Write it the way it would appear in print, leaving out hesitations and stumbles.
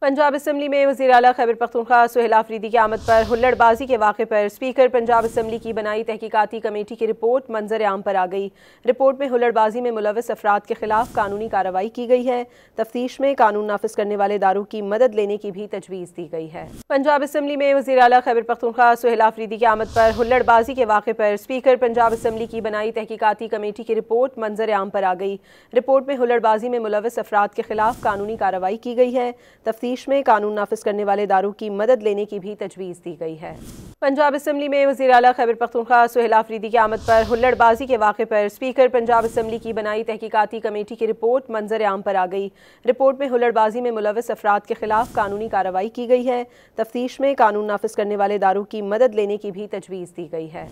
Punjab assembly में वज़ीर आला खैबर पख्तूनख्वा सुहेल आफरीदी की आमद पर हुल्लड़बाजी के वाक़े पर स्पीकर पंजाब असम्बली की बनाई तहकीकाती कमेटी की रिपोर्ट मंजर आम पर आ गई। रिपोर्ट में हुल्लड़बाजी में मुलव्वस अफराद के खिलाफ कानूनी कार्रवाई की गई है। तफ्तीश में कानून नाफिज करने वाले इदारों की मदद लेने की भी तजवीज़ दी गई है। पंजाब असम्बली में वज़ीर आला खैबर पख्तूनख्वा सुहेल आफरीदी की आमद पर हुल्लड़बाजी के वाक़े पर स्पीकर पंजाब असम्बली की बनाई तहकीकाती कमेटी की रिपोर्ट मंजर आम पर आ गई। रिपोर्ट में हुल्लड़बाजी में मुलव्वस अफराद के खिलाफ कानूनी कार्रवाई की गई है। तफ्तीश में कानून नाफिज करने वाले इदारों की मदद लेने की भी तजवीज़ दी गई है। पंजाब असम्बली में वज़ीर आला खैबर पख्तूनख्वा सुहेल आफरीदी की आमद पर हुल्लड़बाजी के वाक़े पर स्पीकर पंजाब असम्बली की बनाई तहकीकाती कमेटी की रिपोर्ट मंजर आम पर आ गई। रिपोर्ट में हुल्लड़बाजी में मुलव्वस अफराद के खिलाफ कानूनी कार्रवाई की गई है। तफ्तीश में कानून नाफिज करने वाले इदारों की मदद लेने की भी तजवीज़ दी गई है।